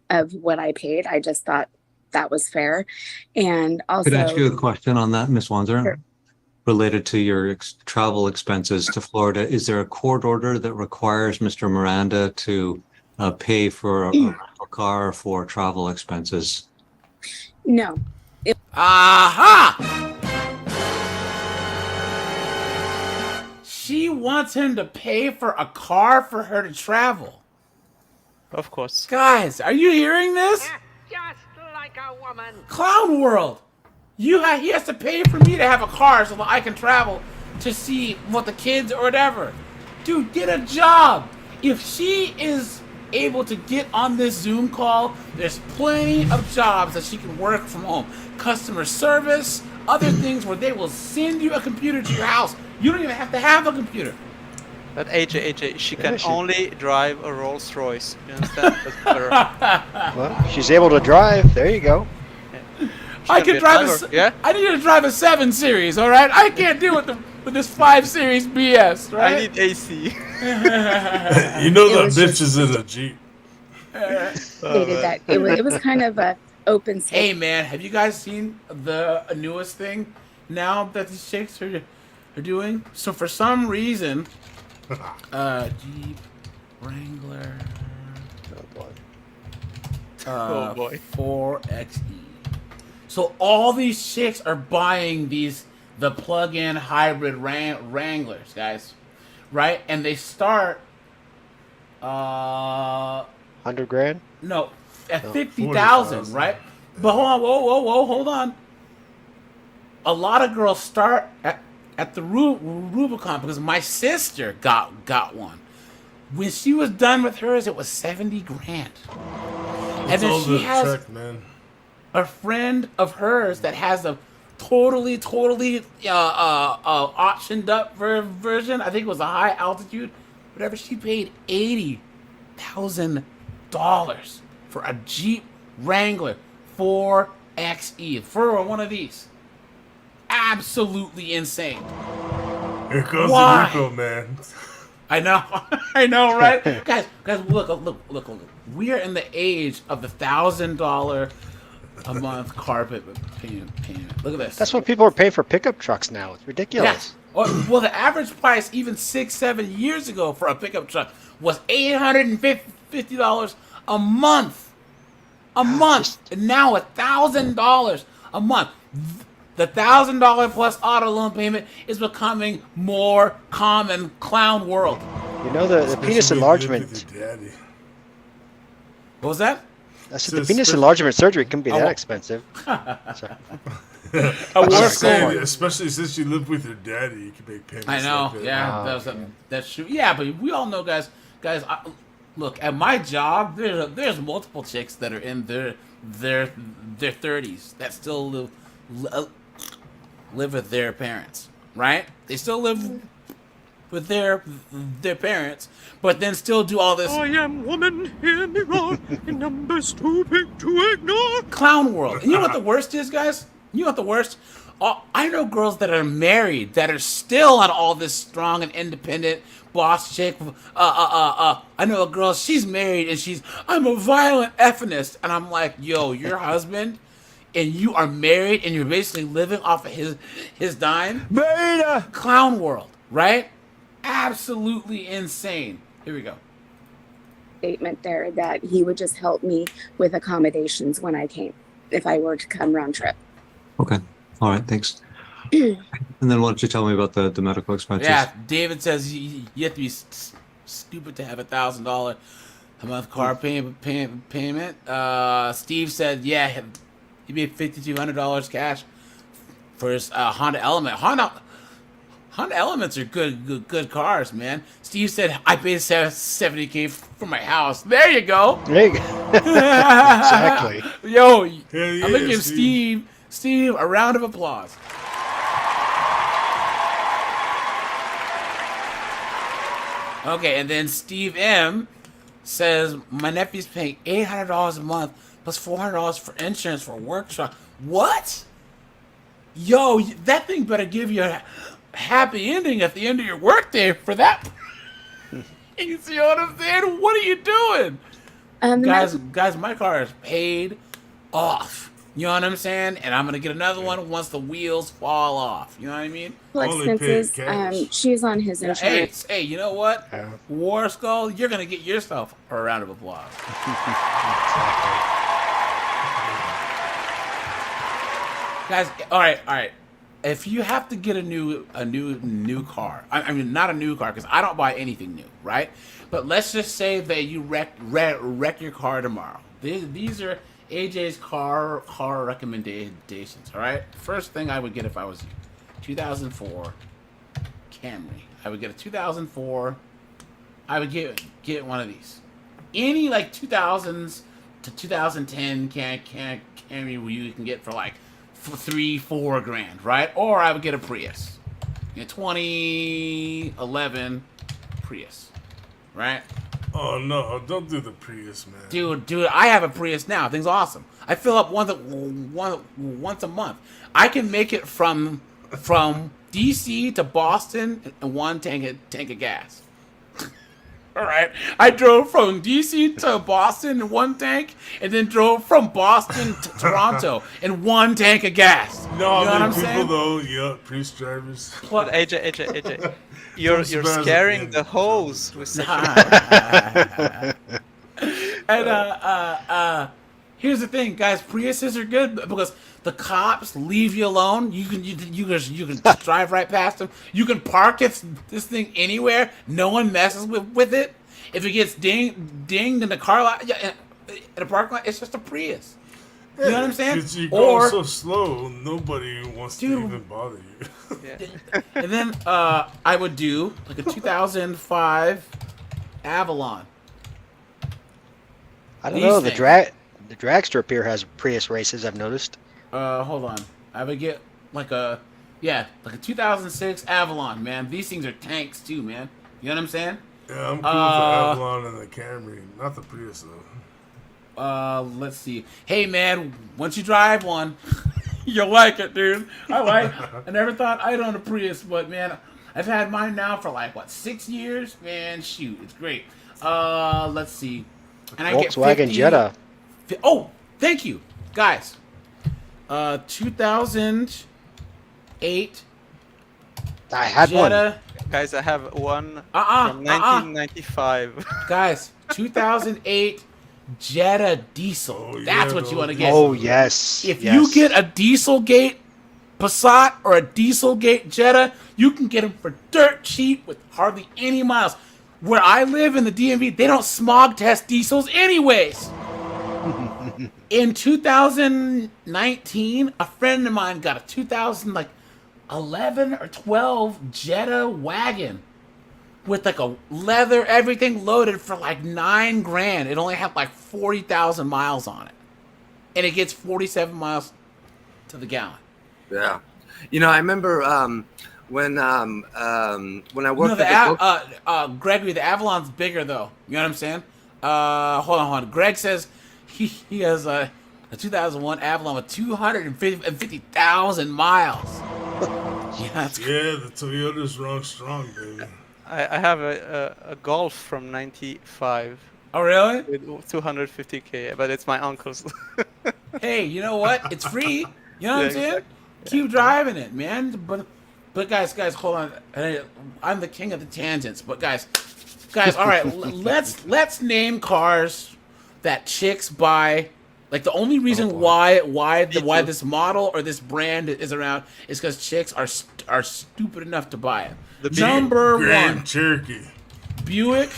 of what I paid. I just thought that was fair. And Could I ask also, you a question on that, Miss Wanzer? sure. Related to your travel expenses to Florida, is there a court order that requires Mr. Miranda to pay for a rental car for travel expenses? No, Aha! She wants him to pay for a car for her to travel. Of course. Guys, are you hearing this? Just like a woman. Clown World. He has to pay for me to have a car so that I can travel to see what the kids or whatever. Dude, get a job. If she is able to get on this Zoom call, there's plenty of jobs that she can work from home. Customer service, other things where they will send you a computer to your house. You don't even have to have a computer. But AJ, she Yeah, can she- only drive a Rolls Royce. You understand? That's better. Well, she's able to drive. There you go. She I be can a drive driver, a. yeah? I need to drive a 7 Series, all right? I can't deal with this 5 Series BS, right? I need AC. You know It that was bitch just- is in a Jeep. stated that it was kind of a open Hey space. man, have you guys seen the newest thing now that these chicks are doing? So for some reason, Jeep Wrangler Oh boy. 4xe. So all these chicks are buying the plug-in hybrid Wranglers, guys, right? And they start 100 grand. no at Oh, 50,000, 40,000. right? But hold on, whoa, hold on. A lot of girls start at the Rubicon because my sister got one. When she was done with hers, it was 70 grand. And It's then all she the has tech, man. a friend of hers that has a totally optioned up version. I think it was a high altitude. Whatever, she paid $80,000 for a Jeep Wrangler 4xe for one of these. Absolutely insane. Here comes Why? the Rico, man. I know, I know, right? guys, look. We are in the age of the $1,000 a month carpet payment. Look at this. That's what people are paying for pickup trucks now. It's ridiculous. Yes. Well, the average price even 6-7 years ago for a pickup truck was $850 a month. A month. And now $1,000 a month. The $1,000 plus auto loan payment is becoming more common. Clown World. You know the penis Especially when you live enlargement. with your daddy. What was that? I said So the penis it's- enlargement surgery can be that Oh. expensive. Sorry. A I'm work sorry, Saying, go on. especially since you live with your daddy, you can make payments. I know, like that. yeah, Oh, that's true. Yeah, but we all know, guys. Look, at my job, there's multiple chicks that are in their 30s that still live with their parents, right? They still live with their parents, but then still do all this I am woman, hear me roar, in numbers too big to ignore. clown world. And you know what the worst is, guys? You know what the worst? I know girls that are married that are still on all this strong and independent boss chick. I know a girl, she's married and I'm a violent effeminist. And I'm like, yo, your husband and you are married and you're basically living off of his dime? Beta! Clown world, right? Absolutely insane. Here we go. Statement there that he would just help me with accommodations when I came, if I were to come round trip. Okay. All right. Thanks. And then why don't you tell me about the medical expenses? Yeah, David says you have to be stupid to have $1,000 a month car payment. Steve said, yeah, he paid $5,200 cash for his Honda Element. Honda Elements are good cars, man. Steve said, I paid $70K for my house. There you go. There you go. Exactly. Yo, Hell I'm gonna yeah, give Steve a round of applause. Okay, and then Steve M says, my nephew's paying $800 a month plus $400 for insurance for a work truck. What? Yo, that thing better give you a happy ending at the end of your workday for that. You see what I'm saying? What are you doing? The Guys, my car is paid off. You know what I'm saying? And I'm gonna get another one once the wheels fall off. You know what I mean? medical Only paid expenses. cash. She's on his Yeah, hey, insurance. hey, you know what? Yeah. War Skull, you're gonna get yourself a round of applause. Guys, all right. If you have to get a new car, I mean not a new car because I don't buy anything new, right? But let's just say that you wreck your car tomorrow. These are AJ's car recommendations. All right. First thing I would get if I was you, 2004 Camry. I would get a 2004. I would get one of these. Any like 2000s to 2010 Camry you can get for like $3-4 grand, right? Or I would get a Prius, 2011 Prius, right? Oh no! Don't do the Prius, man. Dude, I have a Prius now. Thing's awesome. I fill up once a month. I can make it from DC to Boston in one tank of gas. All right, I drove from DC to Boston in one tank, and then drove from Boston to Toronto in one tank of gas. No, you know what I'm people saying? though, yeah, Prius drivers. But AJ, you're Some surprise scaring again. the hose with such And here's the thing, guys. Priuses are good because the cops leave you alone. You can just drive right past them. You can park this thing anywhere. No one messes with it. If it gets dinged in the car lot, in a parking lot, it's just a Prius. You know what I'm saying? Because you're going so slow, nobody wants to Dude. even bother you. yeah. And then I would do like a 2005 Avalon. I don't These know. things. The dragster up here has Prius races. I've noticed. Hold on. I would get like a 2006 Avalon, man. These things are tanks too, man. You know what I'm saying? Yeah, I'm cool with the Avalon and the Camry, not the Prius though. Let's see. Hey, man, once you drive one, you'll like it, dude. I never thought I'd own a Prius, but man, I've had mine now for like 6 years. Man, shoot, it's great. Let's see. And I get Volkswagen 50 Jetta. Oh, thank you, guys. 2008 I had one. Jetta. Guys, I have one Uh-uh, from 1995. Guys, 2008 Jetta diesel. Oh, yeah, That's what you want to get. Oh yes. If yes. you get a Dieselgate Passat or a Dieselgate Jetta, you can get them for dirt cheap with hardly any miles. Where I live in the DMV, they don't smog test diesels anyways. In 2019, a friend of mine got a 2011 or 12 Jetta wagon with like a leather, everything loaded for like $9 grand. It only had like 40,000 miles on it, and it gets 47 miles to the gallon. Yeah, I remember when I worked Gregory, the Avalon's bigger though. You know what I'm saying? Hold on. Greg says he has a 2001 Avalon with 250,000 miles. Yeah, the Toyota's strong, baby. I have a Golf from 95 Oh, really? with 250k, but it's my uncle's. Hey, you know what? It's free. You know what I'm Yeah, saying? exactly. Keep driving it, man. But guys, hold on. I'm the king of the tangents. But guys, all right. let's name cars that chicks buy. Like the only reason why this model or this brand is around is because chicks are stupid enough to buy it. Number Grand one, Cherokee. Buick.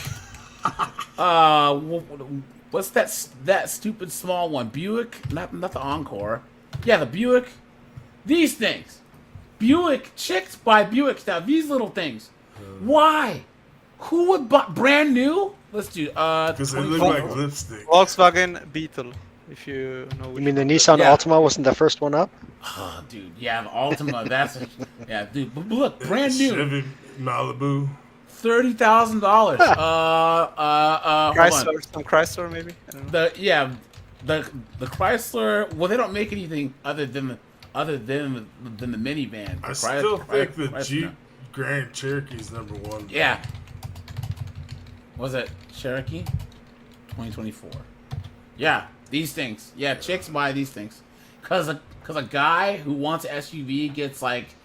What's that stupid small one? Buick, not the Encore. Yeah, the Buick. These things. Buick chicks buy Buicks now. These little things. Why? Who would buy brand new? Let's do Because they look 24. like lipstick. Volkswagen Beetle, if you know. You Which mean the one. Nissan Yeah. Altima wasn't the first one up? Oh, dude, yeah, the Altima. Yeah, dude. But look, brand new, Chevy Malibu. $30,000. Hold on. Chrysler, some Chrysler maybe. I don't know. The Chrysler. Well, they don't make anything other than the minivan. I The still think the Chrysler- Jeep Grand Cherokee's number one. Yeah. Was it Cherokee? 2024. Yeah, these things. Yeah, chicks buy these things. Cause a guy who wants an SUV gets like,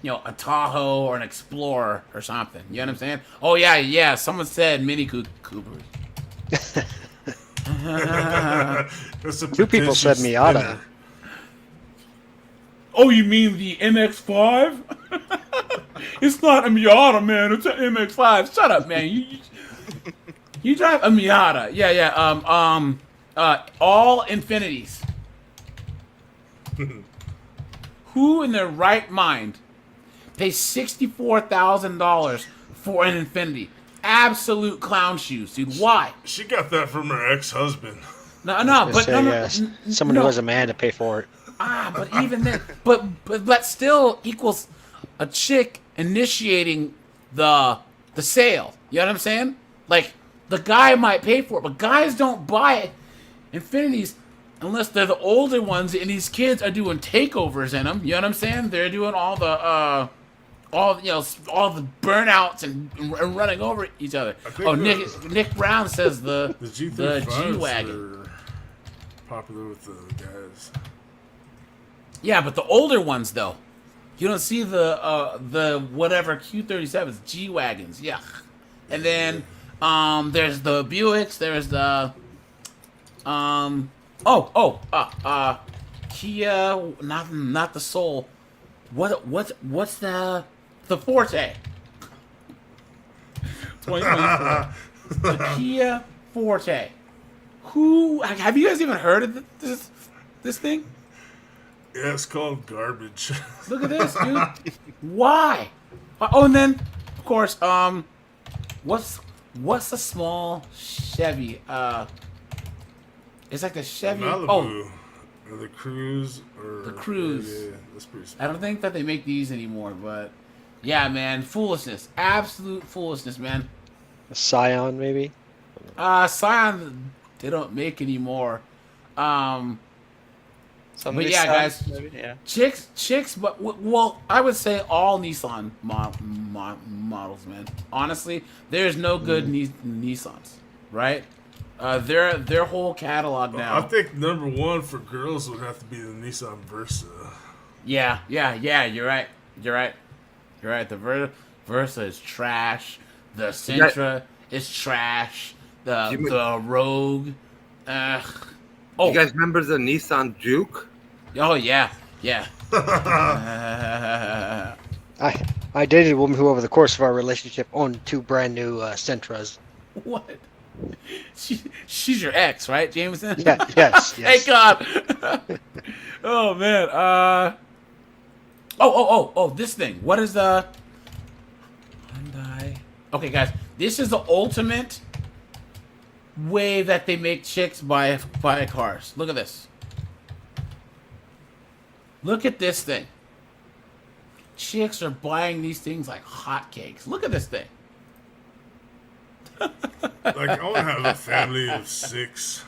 a Tahoe or an Explorer or something. You know what I'm saying? Oh yeah. Someone said Mini Coopers. That's a Two people said pretentious Miata. dinner. Oh, you mean the MX-5? It's not a Miata, man. It's an MX-5. Shut up, man. You drive a Miata. Yeah. All Infinities. Who in their right mind pays $64,000 for an Infinity? Absolute clown shoes, dude. Why? She got that from her ex-husband. No, Someone who has a man to pay for it. But even then, but that still equals a chick initiating the sale. You know what I'm saying? Like, the guy might pay for it, but guys don't buy Infinities unless they're the older ones, and these kids are doing takeovers in them. You know what I'm saying? They're doing all the all the burnouts and running over each other. Oh, Nick Brown says the G-Wagon. Are popular with the guys. Yeah, but the older ones though, you don't see the whatever Q37s, G-Wagons. Yeah, and then there's the Buicks. There's the Kia. Not the Soul. What's the Forte? 2024. The Kia Forte. Who have you guys even heard of this thing? Yeah, it's called garbage. Look at this, dude. Why? Oh, and then of course, what's the small Chevy? It's like the Chevy. Malibu. Or the Cruise. Or The Cruise. Yeah, that's pretty small. I don't think that they make these anymore, but yeah, man, foolishness, absolute foolishness, man. A Scion, maybe? Scion, they don't make anymore. Somebody But yeah, guys, maybe, yeah. chicks, but well, I would say all Nissan models, man. Honestly, there's no good Nissans, right? Their whole catalog now. I think number one for girls would have to be the Nissan Versa. Yeah. You're right. The Versa is trash. The Sentra is trash. The Rogue. You guys remember the Nissan Juke? Oh yeah. I dated a woman who, over the course of our relationship, owned 2 brand new Sentras. What? She's your ex, right, Jameson? Yeah, yes. Thank God. Oh man. This thing. What is the Hyundai? Okay, guys. This is the ultimate way that they make chicks buy cars. Look at this. Look at this thing. Chicks are buying these things like hotcakes. Look at this thing. Like, I want to have a family of 6.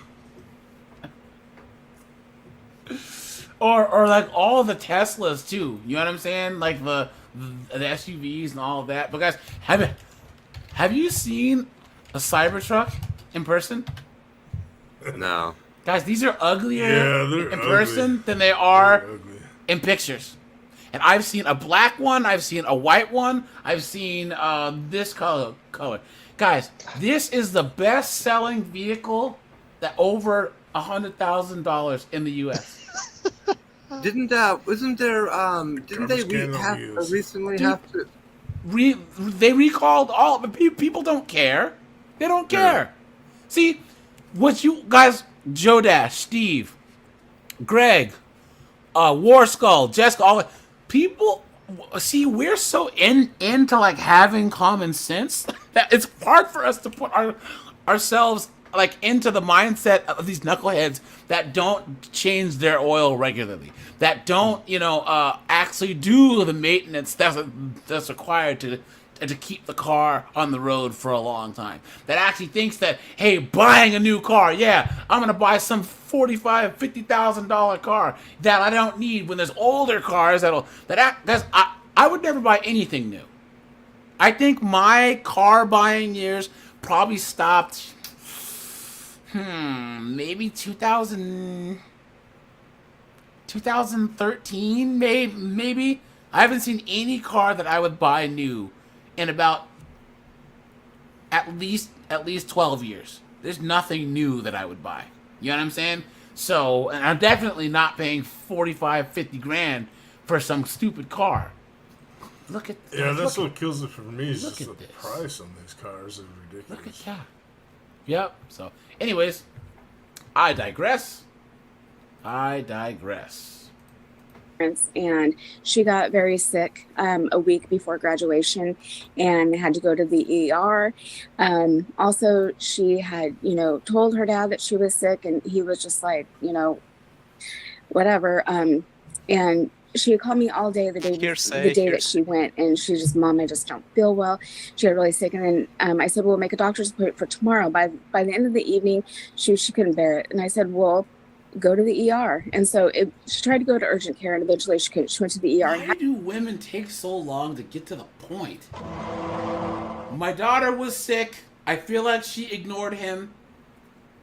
Or like all the Teslas too. You know what I'm saying? Like the SUVs and all of that. But guys, have you seen a Cybertruck in person? No. Guys, these are uglier Yeah, in person than they are They're ugly. in pictures. And I've seen a black one, I've seen a white one, I've seen this color. Guys, this is the best-selling vehicle that over $100,000 in the U.S. Wasn't there didn't they Garbage can on wheels. recently Dude. have to They recalled all, but people don't care. They don't care. See, what you guys, Joe Dash, Steve, Greg, War Skull, Jessica, all people. See, we're so into like having common sense that it's hard for us to put ourselves like into the mindset of these knuckleheads that don't change their oil regularly, that don't actually do the maintenance that's required to keep the car on the road for a long time, that actually thinks that, hey, buying a new car, yeah, I'm gonna buy some $50,000 car that I don't need when there's older cars I would never buy anything new. I think my car buying years probably stopped Maybe 2013, maybe. I haven't seen any car that I would buy new in about at least 12 years. There's nothing new that I would buy. You know what I'm saying? So, and I'm definitely not paying 45, 50 grand for some stupid car. Look at Yeah, that's look what kills it for me. Is look just at the this. price on these cars is ridiculous. Look at that. Yep. So, anyways, I digress. And she got very sick a week before graduation and had to go to the ER. Also, she had, told her dad that she was sick, and he was just like, whatever. And she had called me all day the day that she went, and she just, Mom, I just don't feel well. She got really sick, and then I said, well, make a doctor's appointment for tomorrow. By the end of the evening, she couldn't bear it, and I said, well, go to the ER. And so she tried to go to urgent care, and eventually she couldn't. She went to the ER. Why do women take so long to get to the point? My daughter was sick. I feel like she ignored him.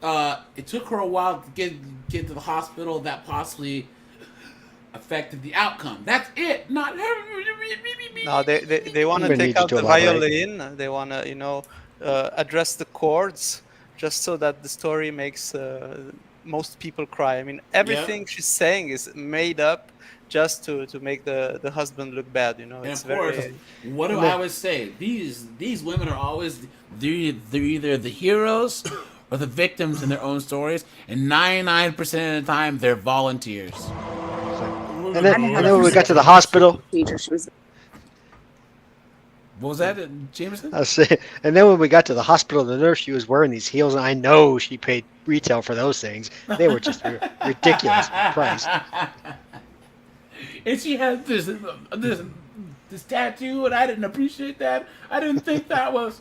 It took her a while to get to the hospital. That possibly affected the outcome. That's it. Not her. No, they want to take out the violin. They want to, address the chords, just so that the story makes most people cry. I mean, everything she's saying is made up just to make the husband look bad. And it's of course, what do I always say? These women are always they're either the heroes or the victims in their own stories, and 99% of the time they're volunteers. And then when we got to the hospital. What was that, Jameson? I was saying, and then when we got to the hospital, the nurse, she was wearing these heels, and I know she paid retail for those things. They were just ridiculous priced. And she had this tattoo, and I didn't appreciate that. I didn't think that was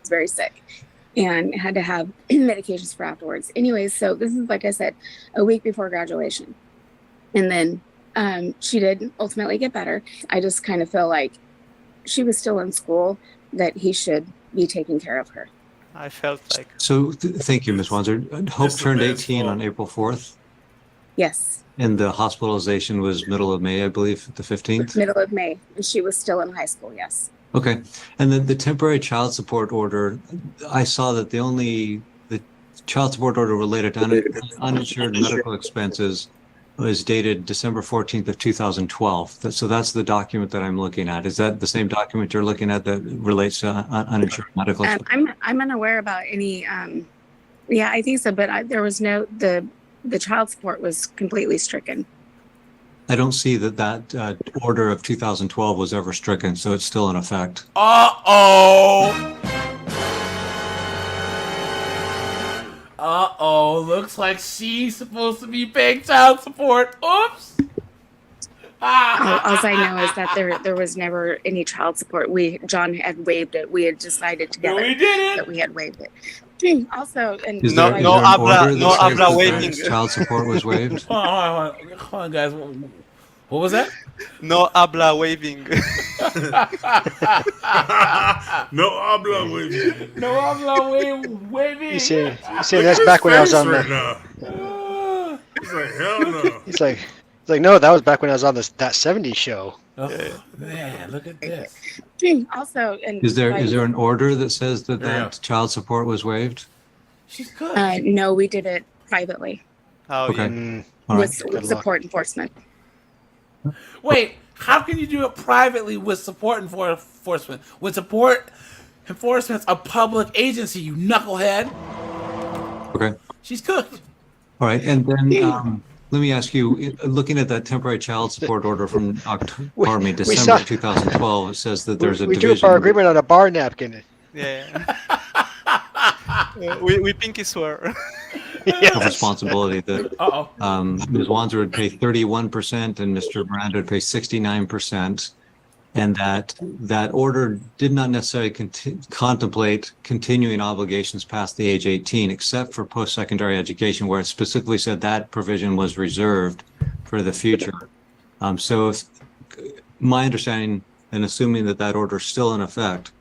very sick, and had to have medications for afterwards. Anyways, so this is, like I said, a week before graduation, and then she did ultimately get better. I just kind of feel like she was still in school, that he should be taking care of her. I felt like. So thank you, Ms. Wanzer. Hope turned 18 on April 4th. Yes. And the hospitalization was middle of May, I believe, the 15th? Middle of May. And she was still in high school, yes. Okay. And then the temporary child support order, I saw that the child support order related to uninsured medical expenses was dated December 14th of 2012. So that's the document that I'm looking at. Is that the same document you're looking at that relates to uninsured medical expenses? I'm unaware about any, I think so, but there was the child support was completely stricken. I don't see that order of 2012 was ever stricken, so it's still in effect. Looks like she's supposed to be paying child support. Oops. All I know is that there was never any child support. John had waived it. We had decided together that we had waived it. Also, and is there an order that says waiving. Child support was waived? Hold on, guys. What was that? No habla waving. No habla waving. No habla waving. You see that's back when I was on He's like, hell no. He's like, no, that was back when I was on that 70s show. Oh, man, look at this. Also, and is there an order that says that child support was waived? She's good. No, we did it privately. Oh, okay. With support enforcement. Wait, how can you do it privately with support enforcement? With support enforcement's a public agency, you knucklehead. Okay. She's cooked. All right, and then let me ask you, looking at that temporary child support order from December 2012, it says that there's a division. We drew our agreement on a bar napkin. Yeah. we pinky swear. Of responsibility that Ms. Wanzer would pay 31% and Mr. Miranda would pay 69%, and that order did not necessarily contemplate continuing obligations past the age 18, except for post-secondary education, where it specifically said that provision was reserved for the future. So if my understanding and assuming that order is still in effect,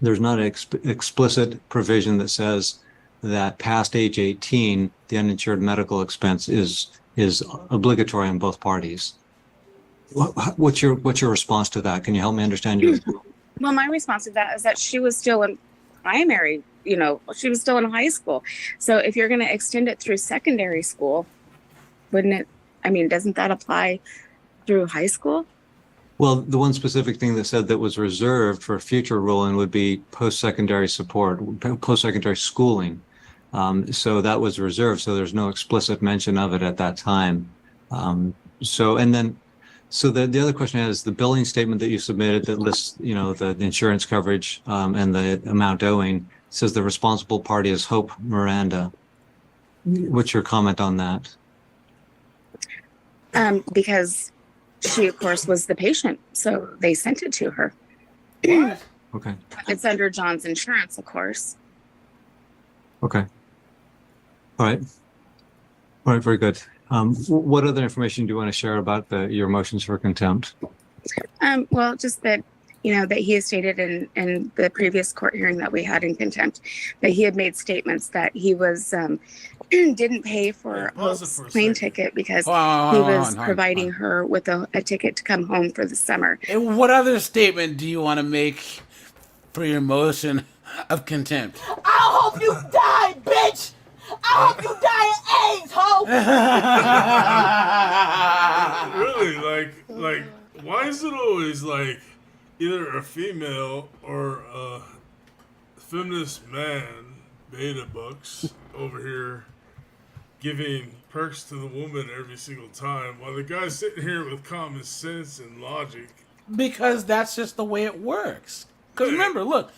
there's not an explicit provision that says that past age 18, the uninsured medical expense is obligatory on both parties. What's your response to that? Can you help me understand your? Well, my response to that is that she was still in primary, she was still in high school. So if you're going to extend it through secondary school, wouldn't it? I mean, doesn't that apply through high school? Well, the one specific thing that said that was reserved for future ruling would be post-secondary support, post-secondary schooling. So that was reserved. So there's no explicit mention of it at that time. So the other question is the billing statement that you submitted that lists, the insurance coverage and the amount owing says the responsible party is Hope Miranda. What's your comment on that? Because she, of course, was the patient, so they sent it to her. Okay. It's under John's insurance, of course. Okay. All right. Very good. What other information do you want to share about your motions for contempt? Well, just that, that he has stated in the previous court hearing that we had in contempt, that he had made statements that he was didn't pay for Hope's plane ticket because he was providing her with a ticket to come home for the summer. And what other statement do you want to make for your motion of contempt? I hope you die, bitch! I hope you die of AIDS, Hope! Really, like, why is it always like either a female or a feminist man, beta bucks, over here giving perks to the woman every single time while the guy's sitting here with common sense and logic? Because that's just the way it works. Because remember, look,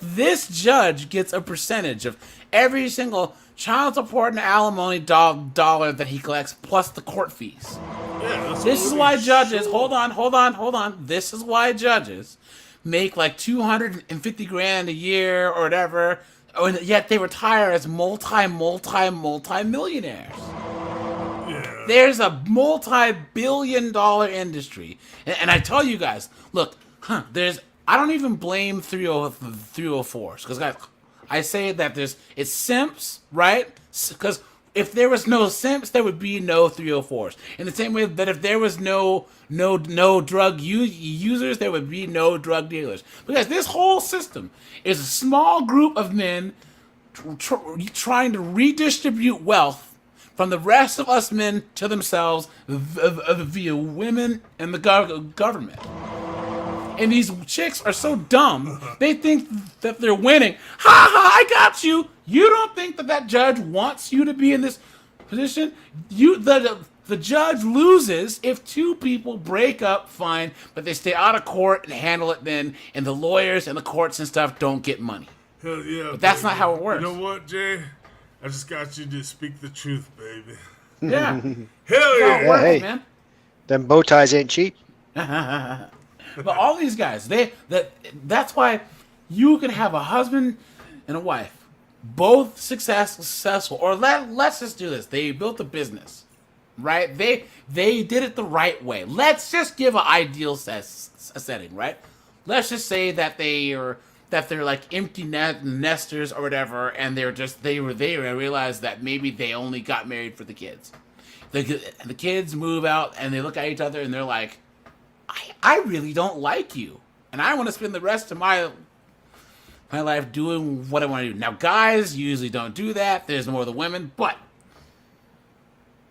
this judge gets a percentage of every single child support and alimony dollar that he collects, plus the court fees. Yeah, this is why judges, hold on. This is why judges make like $250,000 a year or whatever, and yet they retire as multi-millionaires. Yeah. There's a multi-billion-dollar industry. And I tell you guys, look, I don't even blame 304s, because guys, I say that it's simps, right? Because if there was no simps, there would be no 304s. In the same way that if there was no drug users, there would be no drug dealers. Because this whole system is a small group of men trying to redistribute wealth from the rest of us men to themselves via women and the government. And these chicks are so dumb, they think that they're winning. Ha ha, I got you. You don't think that judge wants you to be in this position? The judge loses if two people break up, fine, but they stay out of court and handle it then, and the lawyers and the courts and stuff don't get money. Hell yeah. But that's not how it works. You know what, Jay? I just got you to speak the truth, baby. Yeah. Hell yeah. Works, hey, man. Them bow ties ain't cheap. But all these guys, that's why you can have a husband and a wife, both successful. Or let's just do this. They built a business, right? They did it the right way. Let's just give an ideal setting, right? Let's just say that they're like empty nesters or whatever, and they realized that maybe they only got married for the kids. The kids move out and they look at each other and they're like, I really don't like you, and I want to spend the rest of my life doing what I want to do. Now, guys usually don't do that. There's more of the women, but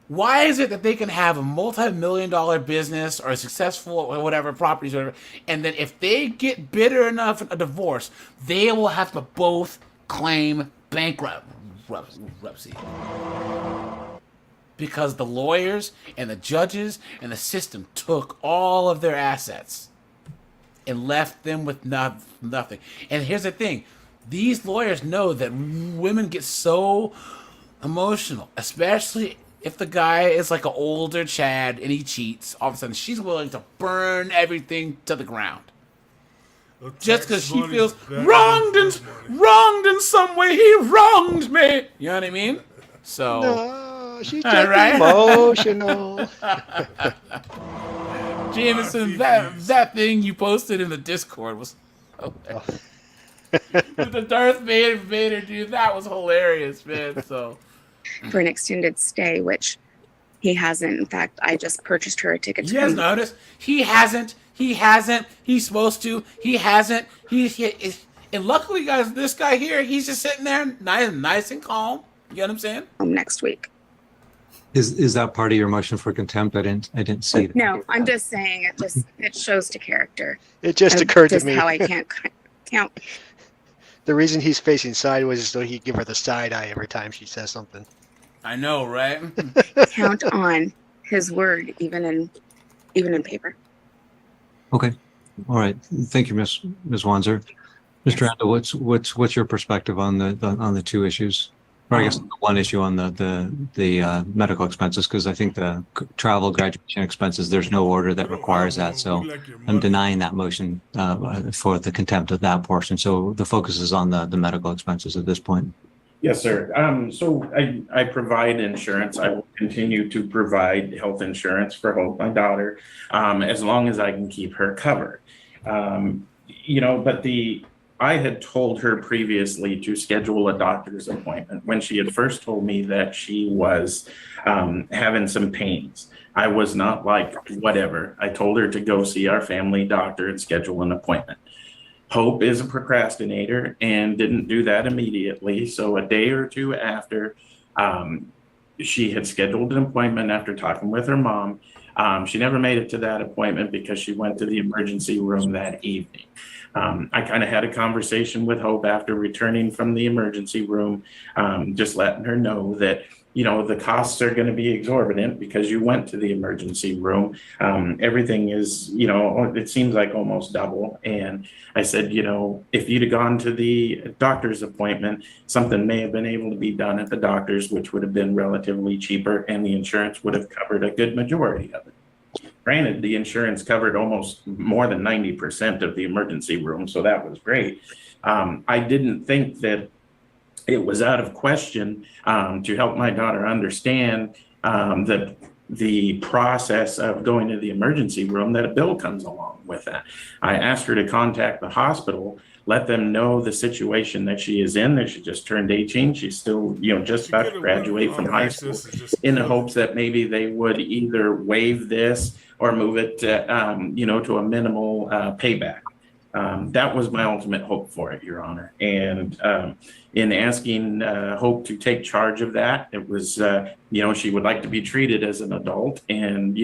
why is it that they can have a multi-million-dollar business or a successful or whatever properties or whatever, and then if they get bitter enough in a divorce, they will have to both claim bankruptcy? Because the lawyers and the judges and the system took all of their assets and left them with nothing. And here's the thing. These lawyers know that women get so emotional, especially if the guy is like an older Chad and he cheats. All of a sudden, she's willing to burn everything to the ground. Just because she feels wronged in some way. He wronged me. You know what I mean? So... No. She's just emotional. Jameson, that thing you posted in the Discord was... The Darth Vader, dude, that was hilarious, man. So for an extended stay, which he hasn't. In fact, I just purchased her a ticket to he has come. noticed. He hasn't. He's supposed to. He hasn't. And luckily, guys, this guy here, he's just sitting there, nice and calm. You know what I'm saying? Next week. Is that part of your motion for contempt? I didn't see that. No, I'm just saying it shows to character. It just occurred to me how I can't count. The reason he's facing sideways is so he give her the side eye every time she says something. I know, right? Count on his word, even in paper. Okay. All right. Thank you, Ms. Wanzer. Mr. Randall, what's your perspective on the two issues? Or I guess the one issue on the medical expenses, because I think the travel graduation expenses, there's no order that requires that. So I'm denying that motion for the contempt of that portion. So the focus is on the medical expenses at this point. Yes, sir. So I provide insurance. I will continue to provide health insurance for Hope, my daughter, as long as I can keep her covered. But I had told her previously to schedule a doctor's appointment when she had first told me that she was having some pains. I was not like, whatever. I told her to go see our family doctor and schedule an appointment. Hope is a procrastinator and didn't do that immediately. So a day or two after she had scheduled an appointment after talking with her mom, she never made it to that appointment because she went to the emergency room that evening. I kind of had a conversation with Hope after returning from the emergency room, just letting her know that, the costs are going to be exorbitant because you went to the emergency room. Everything is, it seems like almost double. And I said, if you'd have gone to the doctor's appointment, something may have been able to be done at the doctor's, which would have been relatively cheaper, and the insurance would have covered a good majority of it. Granted, the insurance covered almost more than 90% of the emergency room, so that was great. I didn't think that it was out of question to help my daughter understand that the process of going to the emergency room, that a bill comes along with that. I asked her to contact the hospital, let them know the situation that she is in, that she just turned 18. She's still, just about to graduate from high school, in the hopes that maybe they would either waive this or move it to, to a minimal payback. That was my ultimate hope for it, Your Honor. And in asking Hope to take charge of that, it was, she would like to be treated as an adult. And,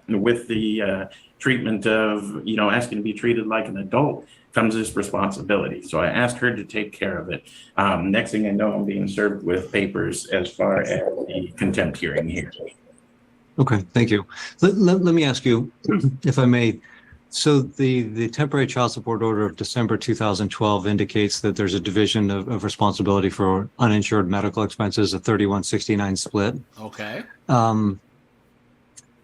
with the treatment of, asking to be treated like an adult comes this responsibility. So I asked her to take care of it. Next thing I know, I'm being served with papers as far as the contempt hearing here. Okay, thank you. Let me ask you, if I may. So the temporary child support order of December 2012 indicates that there's a division of responsibility for uninsured medical expenses, a 31-69 split. Okay.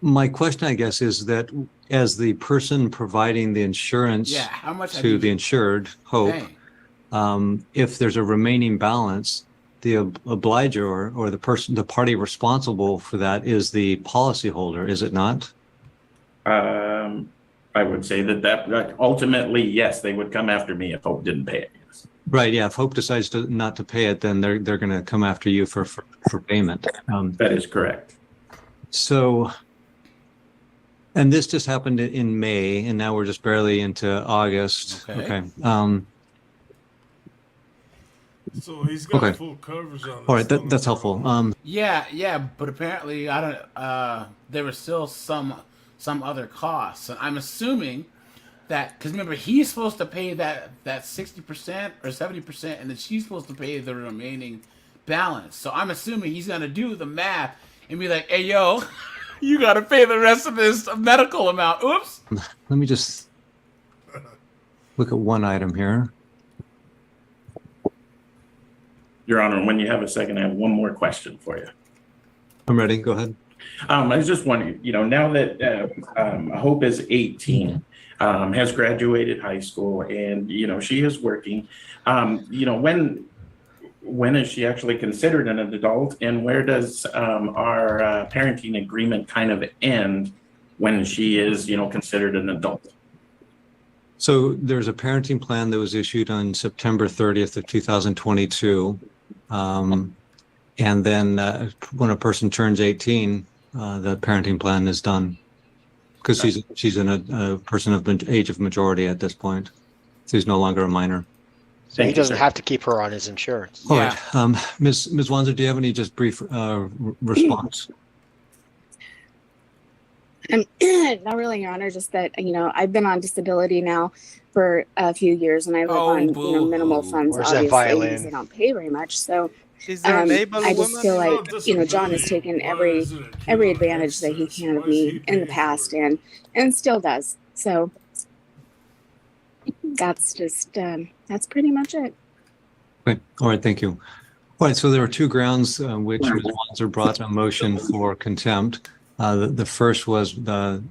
My question, I guess, is that as the person providing the insurance how much to the insured, Hope, if there's a remaining balance, the obliger or the party responsible for that is the policyholder, is it not? I would say that ultimately, yes, they would come after me if Hope didn't pay it. Yes. Right. Yeah. If Hope decides not to pay it, then they're going to come after you for payment. That is correct. So, and this just happened in May, and now we're just barely into August. Okay. So he's got full coverage on this. All right, that's helpful. Yeah, but apparently I don't. There were still some other costs. And I'm assuming that because remember he's supposed to pay that 60% or 70%, and then she's supposed to pay the remaining balance. So I'm assuming he's gonna do the math and be like, "Hey, yo, you gotta pay the rest of this medical amount." Oops. Let me just look at one item here. Your Honor, when you have a second, I have one more question for you. I'm ready. Go ahead. I was just wondering, now that Hope is 18, has graduated high school, and, she is working, when is she actually considered an adult, and where does our parenting agreement kind of end when she is, considered an adult? So there's a parenting plan that was issued on September 30th of 2022. And then when a person turns 18, the parenting plan is done because she's a person of age of majority at this point. So he's no longer a minor. So he doesn't have to keep her on his insurance. All right. Ms. Wanzer, do you have any just brief response? Not really, Your Honor. Just that I've been on disability now for a few years, and I live on minimal funds. Where's obviously, that violin? because I don't pay very much. So Is there an able I just woman? feel like John has taken every advantage that he can of me in the past, and still does. So that's just that's pretty much it. Okay. All right. Thank you. All right. So there were two grounds which Ms. Wanzer brought a motion for contempt. The first was the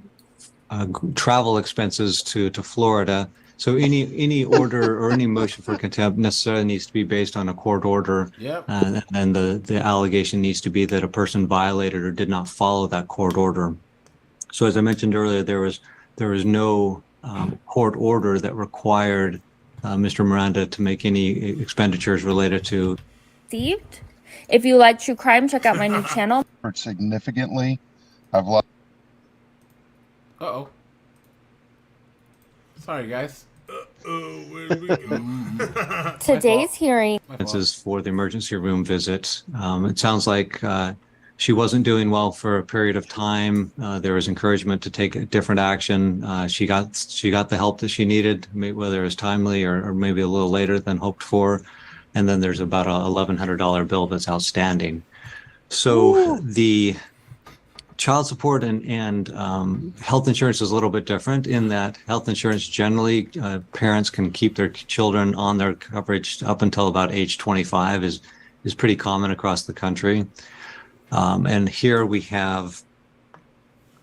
travel expenses to Florida. So any order or any motion for contempt necessarily needs to be based on a court order. Yep. And the allegation needs to be that a person violated or did not follow that court order. So as I mentioned earlier, there was no court order that required Mr. Miranda to make any expenditures related to. Received. If you like true crime, check out my new channel. Significantly, I've lost. Uh-oh. Sorry, guys. Where did we go? Today's hearing. This is for the emergency room visit. It sounds like she wasn't doing well for a period of time. There was encouragement to take different action. She got the help that she needed, whether it was timely or maybe a little later than hoped for. And then there's about a $1,100 bill that's outstanding. So the child support and health insurance is a little bit different in that health insurance generally parents can keep their children on their coverage up until about age 25 is pretty common across the country. And here we have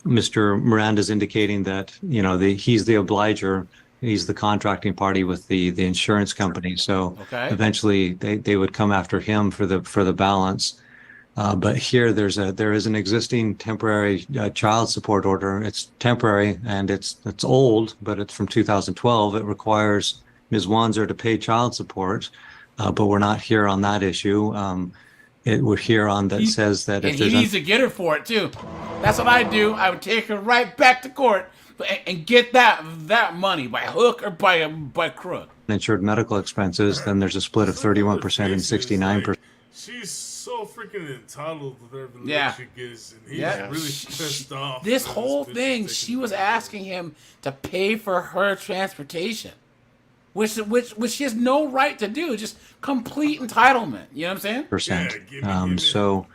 Mr. Miranda's indicating that he's the obliger. He's the contracting party with the insurance company. So eventually they would come after him for the balance. But here there is an existing temporary child support order. It's temporary and it's old, but it's from 2012. It requires Ms. Wanzer to pay child support, but we're not here on that issue. We're here on that says that if he needs to get her for it too. That's what I do. I would take her right back to court and get that money by hook or by crook. Insured medical expenses, then there's a split of 31% and 69%. She's so freaking entitled to whatever she gets, and he's really pissed off. This whole thing, she was asking him to pay for her transportation, which she has no right to do. Just complete entitlement. You know what I'm saying? %. So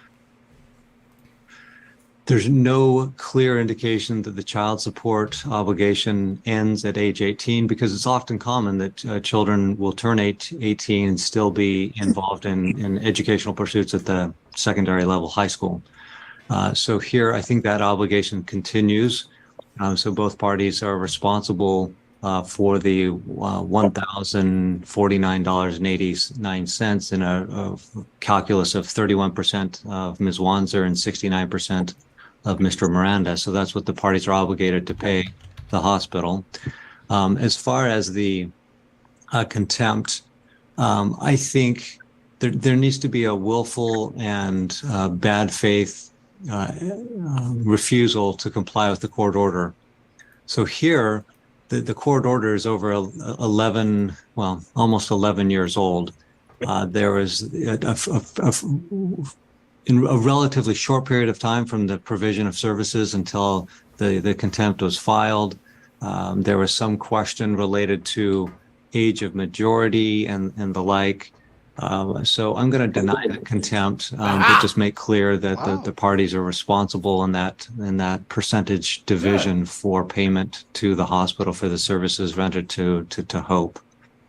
there's no clear indication that the child support obligation ends at age 18 because it's often common that children will turn 18 and still be involved in educational pursuits at the secondary level, high school. So here, I think that obligation continues. So both parties are responsible for the $1,049.89 in a calculus of 31% of Ms. Wanzer and 69% of Mr. Miranda. So that's what the parties are obligated to pay the hospital. As far as the contempt, I think there needs to be a willful and bad faith refusal to comply with the court order. So here, the court order is over almost 11 years old. There was in a relatively short period of time from the provision of services until the contempt was filed. There was some question related to age of majority and the like. So I'm going to deny the contempt, but just make clear that the parties are responsible in that percentage division for payment to the hospital for the services rendered to Hope.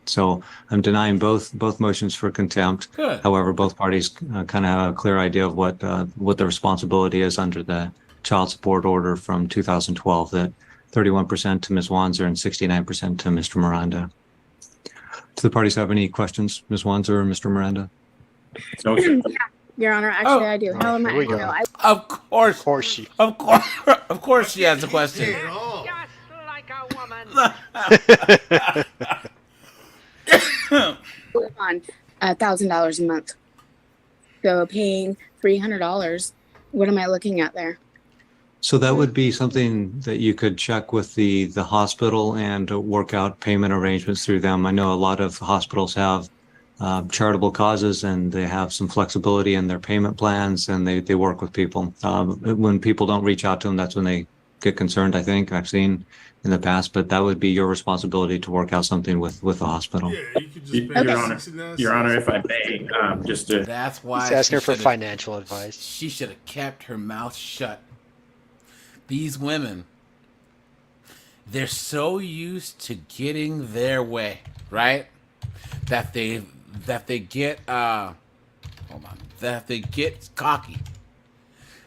So I'm denying both motions for contempt. Good. However, both parties kind of have a clear idea of what the responsibility is under the child support order from 2012, that 31% to Ms. Wanzer and 69% to Mr. Miranda. Do the parties have any questions, Ms. Wanzer or Mr. Miranda? No, Your Honor, actually, I do. How am I? Of course she has a question. Just like a woman. live on $1,000 a month. So paying $300, what am I looking at there? So that would be something that you could check with the hospital and work out payment arrangements through them. I know a lot of hospitals have charitable causes and they have some flexibility in their payment plans and they work with people. When people don't reach out to them, that's when they get concerned, I think I've seen in the past, but that would be your responsibility to work out something with the hospital. Yeah, you could just pay Your Honor, if I may, just to... That's why he's asking for financial advice. She should have kept her mouth shut. These women, they're so used to getting their way, right? That they get that they get cocky.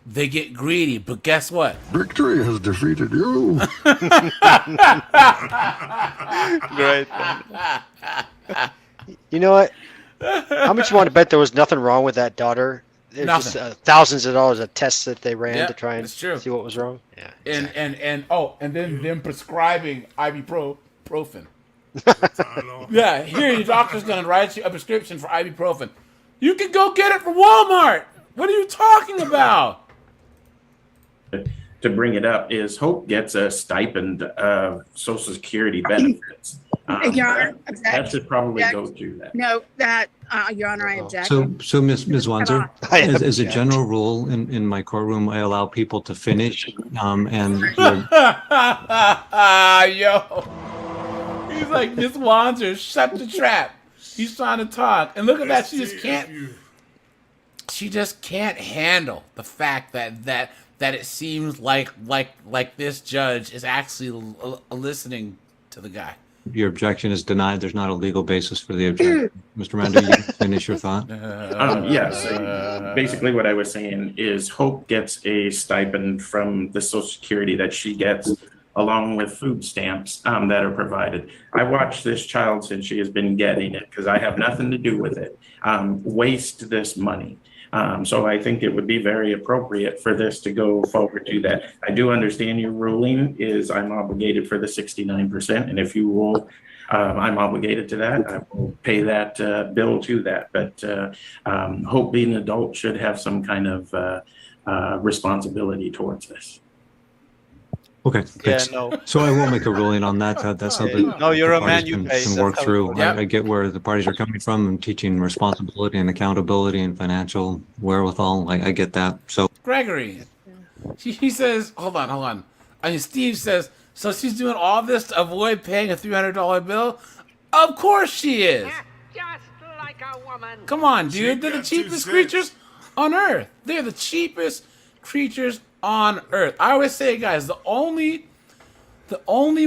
They get greedy, but guess what? Victory has defeated you. Great. You know what? How much you want to bet there was nothing wrong with that daughter? There's just thousands of dollars of tests that they ran to try and see what was wrong. Yeah. Exactly. And then them prescribing ibuprofen. Yeah, here your doctor's gonna write you a prescription for ibuprofen. You can go get it from Walmart. What are you talking about? To bring it up is Hope gets a stipend of Social Security benefits. Your Honor, that should probably go to that. No, Your Honor, I object. So Ms. Wanzer, as a general rule in my courtroom, I allow people to finish. Yo, he's like, Ms. Wanzer, shut the trap. He's trying to talk, and look at that. She just can't. She just can't handle the fact that it seems like this judge is actually listening to the guy. Your objection is denied. There's not a legal basis for the objection. Mr. Rando, you can finish your thought. Yes. Basically what I was saying is Hope gets a stipend from the Social Security that she gets along with food stamps that are provided. I watched this child since she has been getting it because I have nothing to do with it, waste this money. So I think it would be very appropriate for this to go forward to that. I do understand your ruling is I'm obligated for the 69%. And if you rule I'm obligated to that, I will pay that bill to that. But Hope being an adult should have some kind of responsibility towards this. Okay. Yeah, no. So I will make a ruling on that. That's something No, you're a man, parties you can pay. work through. Yep. I get where the parties are coming from and teaching responsibility and accountability and financial wherewithal. I get that. So Gregory, he says, hold on. I mean, Steve says, so she's doing all this to avoid paying a $300 bill? Of course she is. Just like a woman. Come on, dude. They're the cheapest creatures on Earth. They're the cheapest creatures on Earth. I always say, guys, the only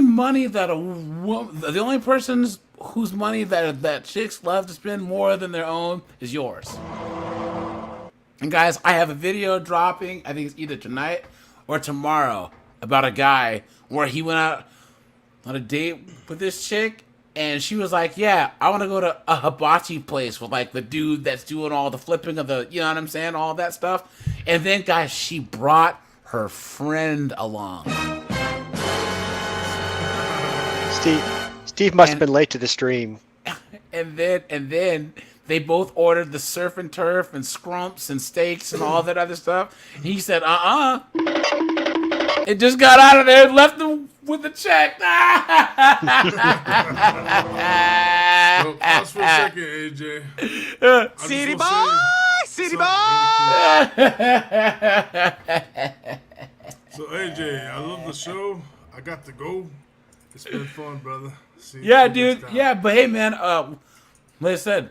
money that the only person's whose money that chicks love to spend more than their own is yours. And guys, I have a video dropping, I think it's either tonight or tomorrow, about a guy where he went out on a date with this chick, and she was like, yeah, I want to go to a hibachi place with like the dude that's doing all the flipping of the, you know what I'm saying, all that stuff. And then, guys, she brought her friend along. Steve must have been late to the stream. And then they both ordered the surf and turf and scrumps and steaks and all that other stuff. And he said, It just got out of there and left them with the check. So, pause for a second, AJ. City boy! City boy! So, AJ, I love the show. I got to go. It's been fun, brother. See Yeah, you dude. next time. Yeah, but hey, man. Like I said,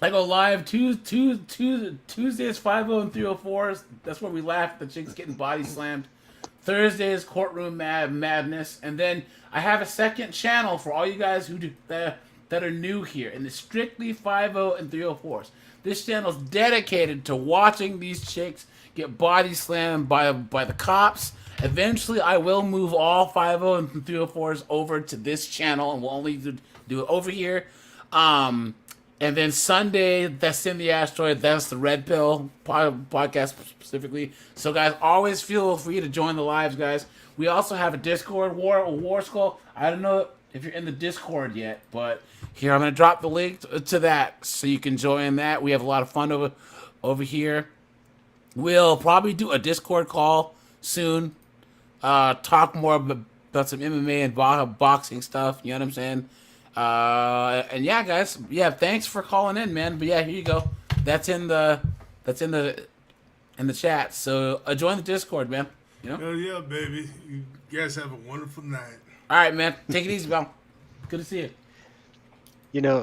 I go live Tuesdays 5:00 and 3:04s. That's where we laugh at the chicks getting body slammed. Thursdays courtroom madness, and then I have a second channel for all you guys who that are new here, and it's strictly 5:00 and 3:04s. This channel is dedicated to watching these chicks get body slammed by the cops. Eventually, I will move all 5:00 and 3:04s over to this channel, and we'll only do it over here. And then Sunday, that's in the asteroid. That's the Red Pill podcast specifically. So, guys, always feel free to join the lives, guys. We also have a Discord, War Skull. I don't know if you're in the Discord yet, but here I'm gonna drop the link to that so you can join that. We have a lot of fun over here. We'll probably do a Discord call soon. Talk more about some MMA and boxing stuff. You know what I'm saying? And yeah, guys, thanks for calling in, man. But yeah, here you go. That's in the chat. So join the Discord, man. You know? Hell yeah, baby. You guys have a wonderful night. All right, man. Take it easy, pal. Good to see you. You know,